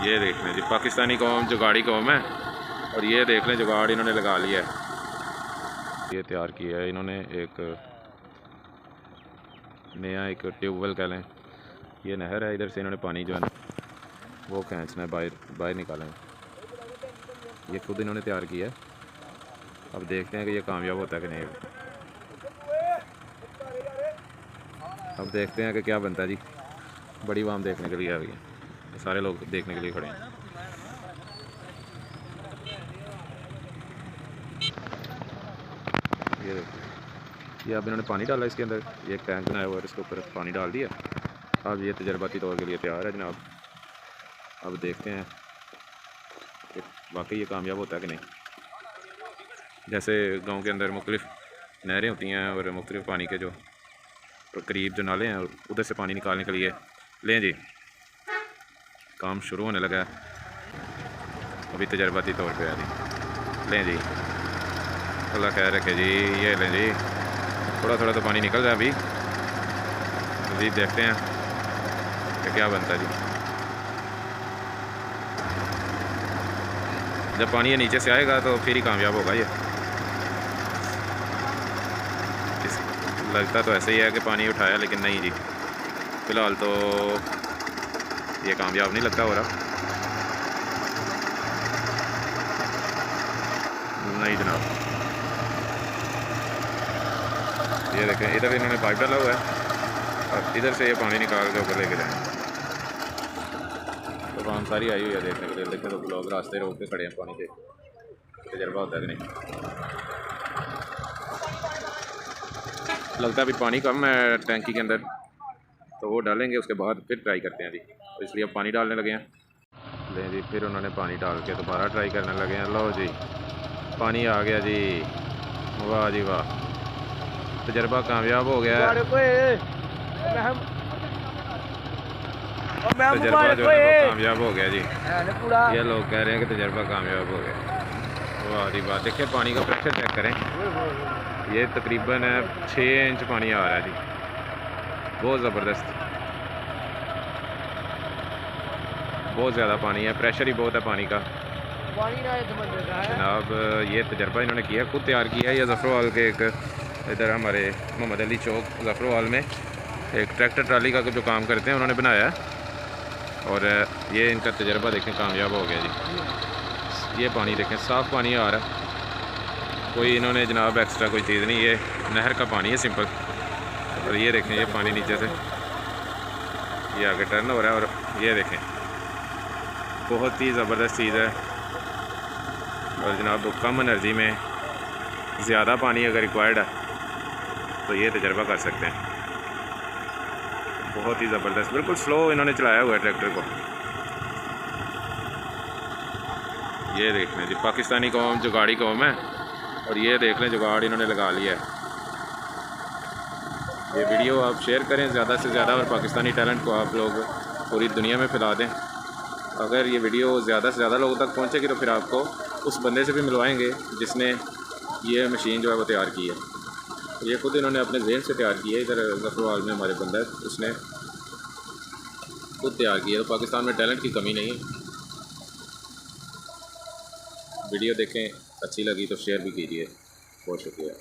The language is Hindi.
ये देख लें जी, पाकिस्तानी कौम जुगाड़ी कौम है। और ये देख लें जुगाड़ इन्होंने लगा लिया है। ये तैयार किया है इन्होंने एक नया, एक ट्यूबवेल कह लें। ये नहर है, इधर से इन्होंने पानी जो है ना वो खींचना है, बाहर निकालें। ये खुद इन्होंने तैयार किया है। अब देखते हैं कि ये कामयाब होता है कि नहीं। अब देखते हैं कि क्या बनता है जी। बड़ी वाम देखने के लिए आ गई है, सारे लोग देखने के लिए खड़े हैं। ये देखिए, ये अब इन्होंने पानी डाला इसके अंदर, ये एक टैंक बनाया हुआ है, इसके ऊपर पानी डाल दिया। अब ये तजर्बाती तौर के लिए तैयार है जनाब। अब देखते हैं कि वाकई ये कामयाब होता है कि नहीं। जैसे गांव के अंदर मुख्तलिफ नहरें होती हैं और मुख्तलिफ पानी के जो करीब जो नाले हैं उधर से पानी निकालने के लिए लें जी, काम शुरू होने लगा है। अभी तजर्बाती तौर पे है जी। लें जी, अल्लाह खैर रखे जी। ये लें जी, थोड़ा थोड़ा तो पानी निकल रहा है अभी। मज़ीद देखते हैं कि क्या बनता है जी। जब पानी ये नीचे से आएगा तो फिर ही कामयाब होगा ये। लगता तो ऐसे ही है कि पानी उठाया, लेकिन नहीं जी, फ़िलहाल तो ये कामयाब नहीं लगता हो रहा। नहीं जनाब, ये देखें इधर इन्होंने पाइप डाला हुआ है और इधर से ये पानी निकाल के ऊपर लेके जाएँ। तो हम सारी आई हुई है देखने के लिए। देखें तो लोग रास्ते रोक के खड़े हैं पानी से। तजर्बा होता है कि नहीं। लगता है अभी पानी कम है टैंकी के अंदर, तो वो डालेंगे, उसके बाद फिर ट्राई करते हैं जी। तो इसलिए अब पानी डालने लगे हैं। लें जी, फिर उन्होंने पानी डाल के दोबारा ट्राई करने लगे हैं। लो जी, पानी आ गया जी। वाह जी वाह, तजर्बा कामयाब हो गया है। तजर्बा जो है वो कामयाब हो गया जी। ये लोग कह रहे हैं कि तजर्बा कामयाब हो गया। वाह जी वाह, देखिए पानी का प्रेशर चेक करें। ये तकरीबन 6 इंच पानी आ रहा है जी, बहुत ज़बरदस्त, बहुत ज़्यादा पानी है, प्रेशर ही बहुत है पानी का जनाब। ये तजर्बा इन्होंने किया, खुद तैयार किया है। ये ज़फ़रवाल के एक इधर हमारे मोहम्मद अली चौक ज़फ़रवाल में एक ट्रैक्टर ट्राली का जो काम करते हैं उन्होंने बनाया है। और ये इनका तजर्बा देखें, कामयाब हो गया जी। ये पानी देखें, साफ़ पानी आ रहा है, कोई इन्होंने जनाब एक्स्ट्रा कोई चीज़ नहीं, ये नहर का पानी है सिंपल। और ये देखें, ये पानी नीचे से ये आगे टर्न हो रहा है। और ये देखें, बहुत ही ज़बरदस्त चीज़ है। और जनाब कम एनर्जी में ज़्यादा पानी अगर रिक्वायर्ड है तो ये तजर्बा कर सकते हैं। बहुत ही ज़बरदस्त, बिल्कुल स्लो इन्होंने चलाया हुआ है ट्रैक्टर को। ये देख लें जी, पाकिस्तानी कौम जुगाड़ी कौम है। और ये देख लें जुगाड़ इन्होंने लगा लिया है। ये वीडियो आप शेयर करें ज़्यादा से ज़्यादा और पाकिस्तानी टैलेंट को आप लोग पूरी दुनिया में फैला दें। अगर ये वीडियो ज़्यादा से ज़्यादा लोगों तक पहुंचेगी तो फिर आपको उस बंदे से भी मिलवाएंगे जिसने ये मशीन जो है वो तैयार की है। ये खुद इन्होंने अपने ज़हन से तैयार की है। इधर ज़फ़रवाल में हमारे बंदा है, उसने खुद तैयार की है। तो पाकिस्तान में टैलेंट की कमी नहीं है। वीडियो देखें, अच्छी लगी तो शेयर भी कीजिए। बहुत शुक्रिया।